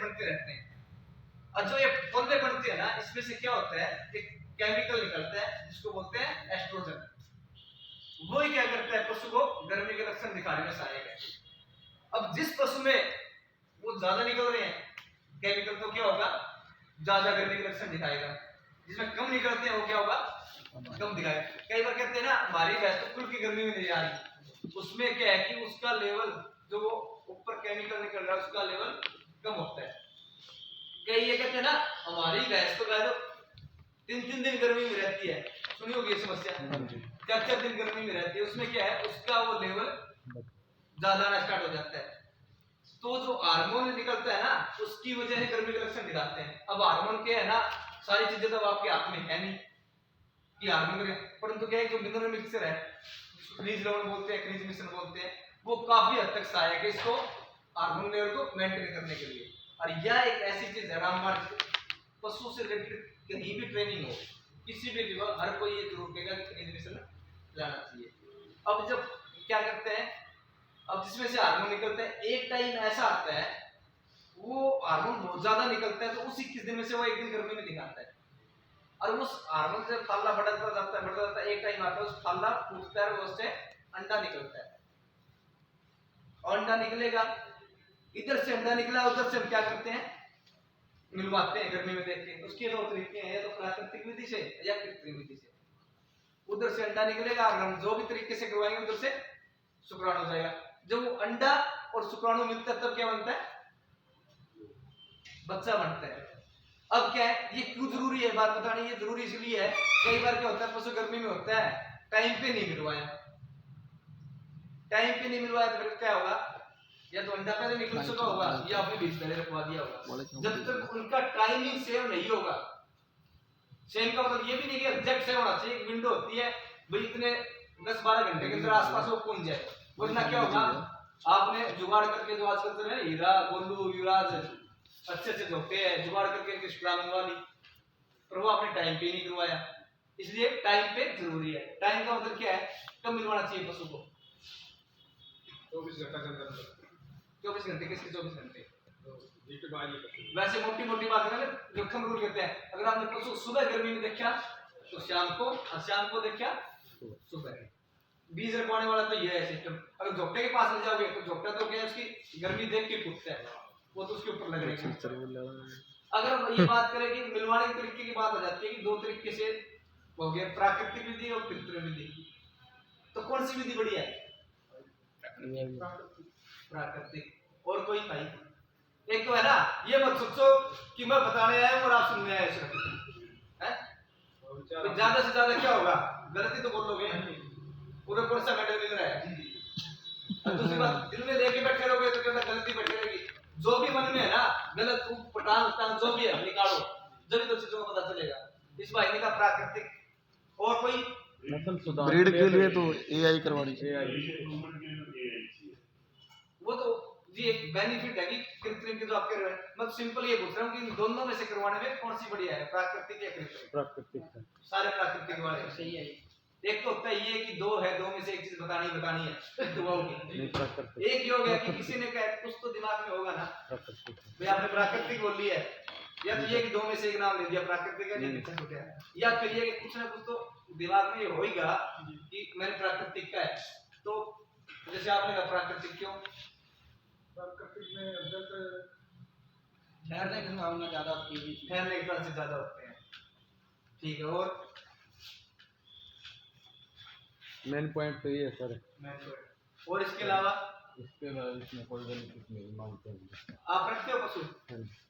बनते रहते हैं। और जो ये पौधे बनते हैं ना, इसमें से क्या होता है, एक केमिकल निकलता है जिसको बोलते हैं एस्ट्रोजन। वो ही क्या करता है, पशु को गर्मी के लक्षण दिखाने में सहायक है। अब जिस पशु में वो ज्यादा निकल रहे हैं केमिकल, तो क्या होगा, ज्यादा गर्मी के लक्षण दिखाएगा। जिसमें कम निकलते हैं वो क्या होगा, कम दिखाएगा। कई बार कहते हैं ना, हमारी भैंस तो कुल की गर्मी में नहीं आ रही, उसमें क्या है कि उसका लेवल जो वो ऊपर केमिकल निकल रहा है उसका लेवल कम होता है। कई ये कहते हैं ना, हमारी भैंस तो गाय 3-3 दिन गर्मी में रहती है, सुनी होगी ये समस्या, 4-4 दिन गर्मी में रहती है। उसमें क्या है, उसका वो लेवल ज्यादा आना स्टार्ट हो जाता है। तो जो हार्मोन निकलता है ना, उसकी वजह से गर्मी के लक्षण दिखाते हैं। अब हार्मोन क्या है ना, सारी चीजें तो आपके हाथ में है नहीं कि हार्मोन, परंतु क्या है, जो मिनरल मिक्सचर है, क्रीज लेवल बोलते हैं, क्रीज मिश्रण बोलते हैं, वो काफी हद तक सहायक है इसको हार्मोन लेवल को मेंटेन करने के लिए। और यह एक ऐसी चीज है रामबाण, पशु से रिलेटेड कहीं भी ट्रेनिंग हो, किसी भी विभाग, हर कोई ये जरूर कहेगा कि क्रीज मिश्रण लाना चाहिए। अब जब क्या करते हैं, अब जिसमें से हार्मोन निकलता है, एक टाइम ऐसा आता है वो हार्मोन बहुत ज्यादा निकलता है, तो उस 21 दिन में से वो एक दिन गर्मी में दिखाता है। और उस हार्मोन से फल्ला बढ़ता जाता है, एक टाइम आता है उस फल्ला फूटता है, उससे अंडा निकलता है। और अंडा निकलेगा, इधर से अंडा निकला, उधर से हम क्या करते हैं, मिलवाते हैं गर्मी में देख के। उसके दो तरीके हैं, या तो प्राकृतिक विधि से या कृत्रिम विधि से। उधर से अंडा निकलेगा, अगर हम जो भी तरीके से करवाएंगे उधर से शुक्राणु हो जाएगा। जब वो अंडा और शुक्राणु मिलता है तब क्या बनता है, बच्चा बनता है। अब क्या है, ये क्यों जरूरी है बात बतानी, ये जरूरी इसलिए है, कई बार क्या होता है, पशु गर्मी में होता है, टाइम पे नहीं मिलवाया, टाइम पे नहीं मिलवाया तो फिर क्या होगा, या तो अंडा पहले निकल चुका होगा या आपने बीज पहले रखवा दिया होगा। जब तक उनका टाइमिंग सेम नहीं होगा, सेम का मतलब ये भी नहीं कि एग्जैक्ट सेम होना चाहिए, एक विंडो होती है भाई, इतने 10-12 घंटे के अंदर आसपास वो पहुंच जाए, वरना क्या होगा, आपने जुगाड़ करके, जो आजकल तो है हीरा गोलू युवराज अच्छे अच्छे धोखे हैं, जुगाड़ करके इनकी शुक्ला मंगवा ली, पर वो आपने टाइम पे नहीं करवाया। इसलिए टाइम पे जरूरी है। टाइम का मतलब क्या है, कब मिलवाना चाहिए पशु को, 24 घंटा के अंदर। 24 घंटे, किसके 24 घंटे, वैसे मोटी मोटी बात है, जोखम रूल कहते हैं, अगर आपने पशु सुबह गर्मी में देखा तो शाम को, और शाम को देखा सुबह। बीज रखवाने वाला तो ये है सिस्टम। अगर झोपड़े के पास ले जाओगे तो झोपड़ा तो क्या है, उसकी गर्मी देख के फूटता है, वो तो उसके ऊपर लग रहेगा। अगर हम ये बात करें कि मिलवाने के तरीके की बात आ जाती है कि दो तरीके से हो गया, प्राकृतिक विधि और कृत्रिम विधि। तो कौन सी विधि बढ़िया है, प्राकृतिक। और कोई भाई, एक तो है ना, ये मत सोचो कि मैं बताने आया हूं और आप सुनने आए हैं, तो ज्यादा से ज्यादा क्या होगा, गलती तो बोलोगे, पूरा कौन सा मेडल मिल रहा है। और दूसरी बात, दिल में लेके बैठे रहोगे तो क्या गलती बैठे रहेगी। जो भी मन में है ना, गलत पटान जो भी है निकालो, जब तो चीजों को पता चलेगा। इस महीने का प्राकृतिक। और कोई ब्रीड के लिए तो एआई करवानी चाहिए, वो तो जी एक बेनिफिट है कि कृत्रिम की जो आप कर रहे हैं। मैं सिंपल ये पूछ रहा हूँ कि इन दोनों में से करवाने में कौन सी बढ़िया है, प्राकृतिक या कृत्रिम। प्राकृतिक सारे प्राकृतिक वाले सही है। एक तो होता है ये कि दो है, दो में से एक चीज बतानी है दुआओं की। एक ये हो गया कि किसी ने कहा, कुछ तो दिमाग में होगा ना भाई, आपने प्राकृतिक बोल लिया है, या तो ये कि दो में से एक नाम ले दिया, प्राकृतिक है, या फिर ये कि कुछ ना कुछ तो दिमाग में ये होगा कि मैंने प्राकृतिक का है। तो जैसे आपने कहा प्राकृतिक, क्यों प्राकृतिक में ठहरने की संभावना ज्यादा होती है, ठहरने के चांसेस ज्यादा होते हैं। ठीक है, और मेन पॉइंट तो ये है सर। और इसके अलावा इसमें कोई बेनिफिट नहीं मानते हैं। आप रखते हो पशु,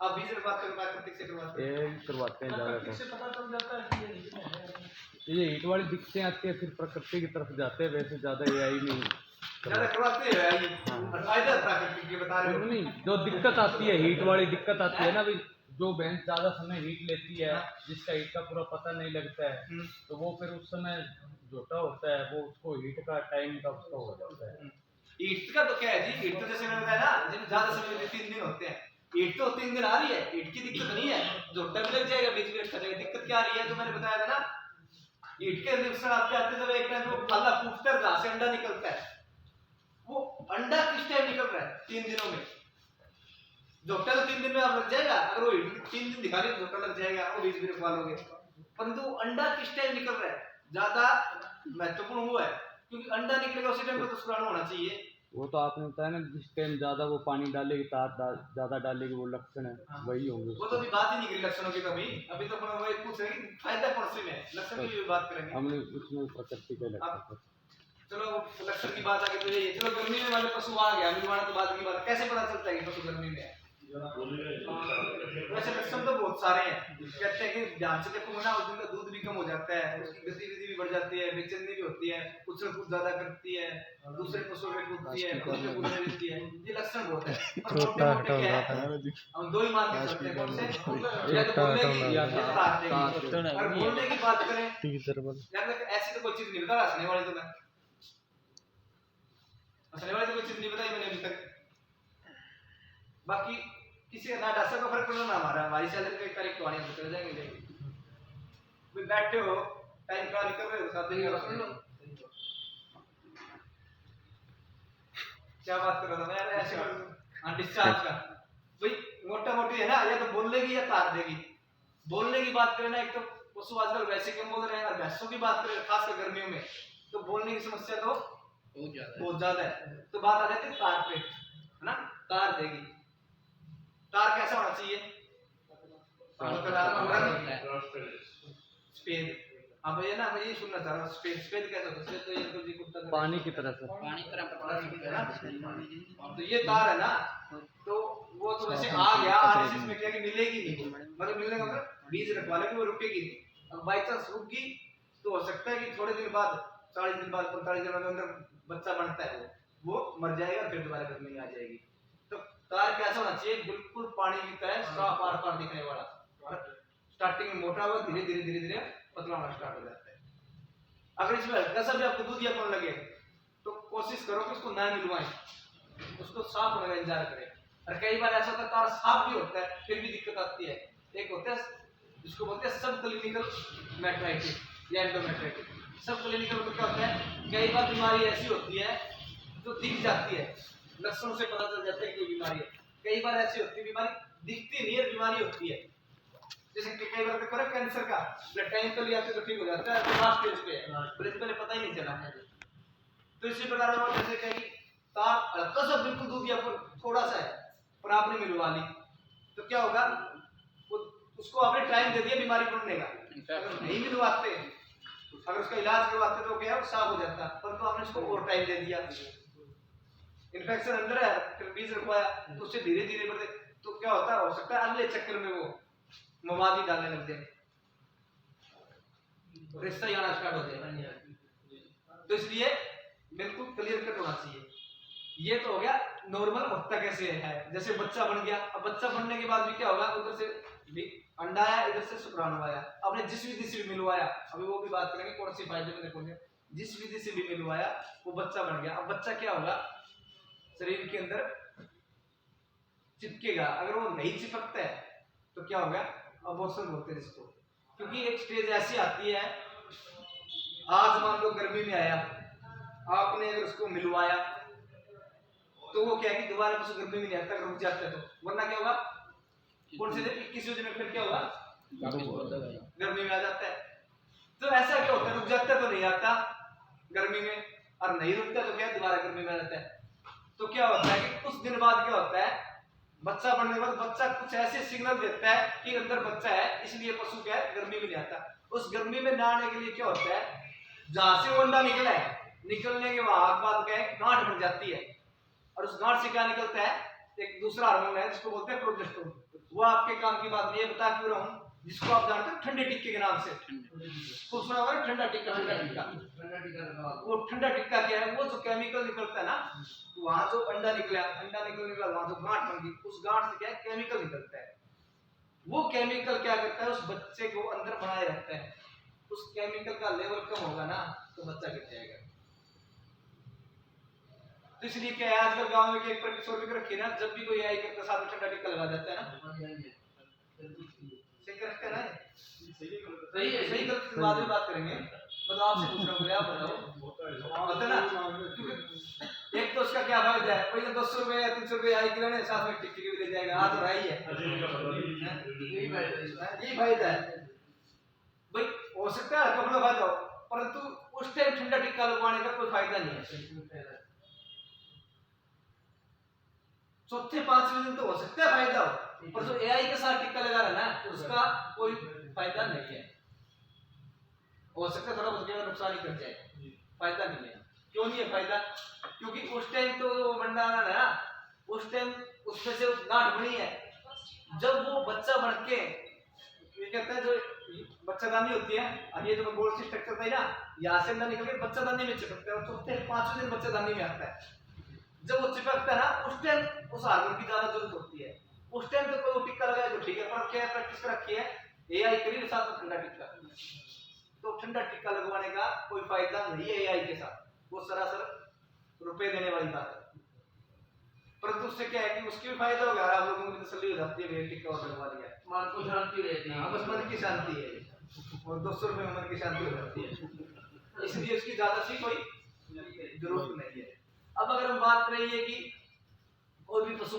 आप बीज से बात करो, प्राकृतिक से करवाते हैं, करवाते हैं ज्यादा, से पता चल जाता है कि ये हीट में है। ये हीट वाली दिक्कतें आती है, फिर प्रकृति की तरफ जाते हैं, वैसे ज्यादा एआई नहीं ज्यादा करवाते हैं और फायदा प्राकृतिक के बता रहे हो। नहीं, जो दिक्कत आती है, हीट वाली दिक्कत आती है ना भाई, जो भैंस ज्यादा समय हीट लेती है, जिसका हीट का पूरा पता नहीं लगता है, तो वो फिर उस समय जोटा होता है, वो उसको हीट का टाइम का उसका हो जाता है। हीट का तो क्या है जी, हीट तो जैसे मैंने बताया ना, जिन ज्यादा समय में 3 दिन होते हैं, हीट तो 3 दिन आ रही है, हीट की दिक्कत नहीं है, जोटा भी लग जाएगा, बीच में अच्छा जाएगा। दिक्कत क्या आ रही है, जो मैंने बताया था ना, हीट के निरीक्षण आपके आते जब एक टाइम वो फल्ला फूटता है, घास से अंडा निकलता है, वो अंडा किस टाइम निकल रहा है, 3 दिनों में। झोंका तो 3 दिन में आप लग जाएगा, अगर वो 3 दिन दिखा रही तो झोंका लग जाएगा, वो बीच भी रखवा लोगे। परंतु अंडा किस टाइम निकल रहा है ज्यादा महत्वपूर्ण हुआ है, क्योंकि अंडा निकलेगा उसी टाइम पर तो शुक्राणु होना चाहिए। वो तो आपने बताया ना, जिस टाइम ज्यादा वो पानी डालेगी, ज्यादा डालेगी, वो लक्षण है वही होंगे। वो तो अभी बात ही नहीं करी लक्षणों की कभी, अभी तो अपन वही पूछ रहे हैं कि फायदा कौन से में है, लक्षण की भी बात करेंगे हमने उसमें प्रकृति के लक्षण। चलो लक्षण की बात आगे तो यही है। चलो गर्मी में वाले पशु आ गया, मिलवाना तो बाद की बात, कैसे पता चलता है कि पशु गर्मी में है? वैसे लक्षण तो बहुत सारे हैं, कहते हैं कि ध्यान से देखो ना, उस दिन का दूध भी कम हो जाता है, उसकी गतिविधि भी बढ़ जाती है, बेचैनी भी होती है, उछल कूद ज्यादा करती है, दूसरे पशुओं पे कूदती है, खुद पे कूदने लगती है, ये लक्षण बहुत है। और मोटे-मोटे क्या है, हम दो ही मान के चलते हैं, कौन से? या तो बोलेगी या तो काट देगी। और बोलने की बात करें यार, ऐसी तो कोई चीज नहीं बता, हंसने वाली तो मैं हंसने वाली तो कोई चीज नहीं बताई मैंने अभी तक। बाकी किसी ना डसा का फर्क पड़ना ना, हमारी सैलरी का तारीख तो आने में चले जाएंगे। भी बैठे हो, टाइम का निकल रहे हो, साथ में सुन लो क्या बात कर रहा था मैं यार, ऐसे हाँ डिस्चार्ज का भाई मोटा मोटी है ना, या तो बोल लेगी या तार देगी। बोलने की बात करें ना, एक तो पशु आजकल वैसे कम बोल रहे हैं, और भैंसों की बात करें खासकर गर्मियों में तो बोलने की समस्या तो बहुत ज्यादा है। तो बात आ जाती है तार पे, है ना, तार देगी। तार कैसा होना चाहिए? स्पेन। हाँ भैया ना, मैं यही सुनना चाह रहा हूँ, स्पेन स्पेन कैसा होता है? तो ये तो जी कुत्ता पानी की तरह से, पानी की तरह तो ये तार है ना, तो वो तो वैसे आ गया, आने से इसमें क्या कि मिलेगी नहीं, मतलब मिलने का मतलब बीज रखवा लेंगे, वो रुकेगी नहीं। अब बाई चांस रुक गई तो हो सकता है कि थोड़े दिन बाद, 40 दिन बाद, 45 दिन के अंदर बच्चा बनता है, वो मर जाएगा, फिर दोबारा गर्मी में आ जाएगी। तो तार कैसा होना चाहिए? बिल्कुल पानी की तरह साफ आर पार दिखने वाला, स्टार्टिंग में मोटा हुआ, धीरे धीरे धीरे धीरे पतला होना स्टार्ट हो जाता है। अगर इसमें हल्का सा भी आपको दूधियापन लगे तो कोशिश करो कि उसको ना मिलवाएं, उसको साफ होने का इंतजार करें। और कई बार ऐसा होता है तार साफ भी होता है फिर भी दिक्कत आती है। एक होता है जिसको बोलते हैं सब क्लिनिकल मेट्राइटिस या एंडोमेट्राइटिस। सब क्लिनिकल तो क्या होता है, कई बार बीमारी ऐसी होती है जो दिख जाती है, लक्षणों से पता चल जाता है कि बीमारी है। कई बार ऐसी होती है बीमारी दिखती नहीं है, बीमारी होती है। जैसे कि कई बार करें कैंसर का ब्लड टाइम पे लिया तो ठीक हो जाता है, तो लास्ट स्टेज पे है, पहले पता ही नहीं चला। तो इसी प्रकार जैसे कहीं तार हल्का सा बिल्कुल दूधियापन थोड़ा सा है पर आपने मिलवा ली तो क्या होगा, उसको आपने टाइम दे दिया बीमारी बढ़ने का। अगर नहीं मिलवाते, अगर उसका इलाज करवाते तो क्या साफ हो जाता, परंतु आपने उसको और टाइम दे दिया, इन्फेक्शन अंदर है, फिर बीज रखवाया तो उससे धीरे धीरे बढ़ते, तो क्या होता है, हो सकता है अगले चक्कर में वो मवाद ही डालने लग जाए, रिश्ता ही आना स्टार्ट हो जाए। तो इसलिए बिल्कुल क्लियर कट होना चाहिए। ये तो हो गया नॉर्मल होता कैसे है, जैसे बच्चा बन गया। अब बच्चा बनने के बाद भी क्या होगा, उधर से अंडा आया, इधर से शुक्राणु आया, आपने जिस विधि से भी मिलवाया, अभी वो भी बात करेंगे कौन सी फायदे में देखोगे, जिस विधि से भी मिलवाया वो बच्चा बन गया। अब बच्चा क्या होगा, शरीर के अंदर चिपकेगा। अगर वो नहीं चिपकता है तो क्या होगा, अबॉर्शन बोलते हैं जिसको, क्योंकि एक स्टेज ऐसी आती है, आज मान लो गर्मी में आया, आपने अगर उसको मिलवाया तो वो क्या है कि दोबारा उसको गर्मी में नहीं आता, रुक जाता है तो, वरना क्या होगा, कौन से दिन 21 दिन फिर क्या होगा, गर्मी में आ जाता है। तो ऐसा क्या होता है, रुक जाता है तो नहीं आता गर्मी में, और नहीं रुकता तो क्या दोबारा गर्मी में आ जाता है। तो क्या होता है कि कुछ दिन बाद क्या होता है, बच्चा बनने के बाद बच्चा कुछ ऐसे सिग्नल देता है कि अंदर बच्चा है, इसलिए पशु क्या है गर्मी में नहीं आता। उस गर्मी में ना आने के लिए क्या होता है, जहां से वो अंडा निकला है, निकलने के बाद क्या है, गांठ बन जाती है, और उस गांठ से क्या निकलता है, एक दूसरा हार्मोन है जिसको बोलते हैं प्रोजेस्टेरोन। वो आपके काम की बात नहीं है, बता क्यों रहा हूं, जिसको आप जानते हैं ठंडे टिक्के के नाम से, खूब सुना होगा ठंडा टिक्का। वो ठंडा टिक्का क्या है, वो जो केमिकल निकलता है ना, वहां जो अंडा निकला, अंडा निकलने के बाद वहां जो गांठ बन गई, उस गांठ से क्या है, केमिकल निकलता है। वो केमिकल क्या करता है, उस बच्चे को अंदर बनाए रखता है। उस केमिकल का लेवल कम होगा ना तो बच्चा गिर जाएगा। तो इसलिए क्या है, आजकल गांव में एक किशोर भी रखी ना, जब भी कोई आई करता साथ में ठंडा टिक्का लगा देता है ना, सही रखते हैं ना, सही है, सही गलत बाद में बात करेंगे, मतलब आपसे पूछ रहा हूँ, आप बताओ होता है ना, क्योंकि एक तो उसका क्या फायदा है, वही 200 रुपए या 300 रुपए आई किलो ने साथ में टिक्के की भी लग जाएगा, आ तो रहा ही है। यही फायदा है भाई। हो सकता है कपड़ा फायदा हो, परंतु उस टाइम ठंडा टिक्का लगवाने का कोई फायदा नहीं है। चौथे पांचवें दिन तो हो सकता है फायदा हो, पर जो एआई के साथ टिक्का लगा रहा है ना, उसका कोई फायदा नहीं है। हो सकता है थोड़ा बहुत नुकसान ही कर जाए, फायदा नहीं है। क्यों नहीं है फायदा? क्योंकि उस टाइम तो वो भंडारण है ना, उस टाइम उसमें से गांठ बनी है। जब वो बच्चा बन के, ये कहते हैं जो बच्चादानी होती है, अब ये जो गोल सी स्ट्रक्चर था ना, यहाँ से अंदर निकल के बच्चादानी में चिपकता है, और चौथे पांचवें दिन बच्चादानी में आता है। जब वो चिपकता है ना, उस टाइम उस हार्मोन की ज्यादा जरूरत होती है। उस टाइम तो कोई टिक्का लगाए तो ठीक है, पर क्या प्रैक्टिस कर रखी है एआई करीब साथ में ठंडा टिक्का, तो ठंडा टिक्का लगवाने का कोई फायदा नहीं है एआई के साथ, वो सरासर रुपए देने वाली बात है। परंतु उससे क्या है कि उसकी भी फायदा हो गया, आप लोगों की तसल्ली हो जाती है, टिक्का और लगवा दिया, मन को शांति रहती है। बस मन की शांति है, और 200 रुपए में मन की शांति हो जाती है, इसलिए उसकी ज्यादा सी कोई जरूरत नहीं है। अब अगर हम बात करें कि और भी पशु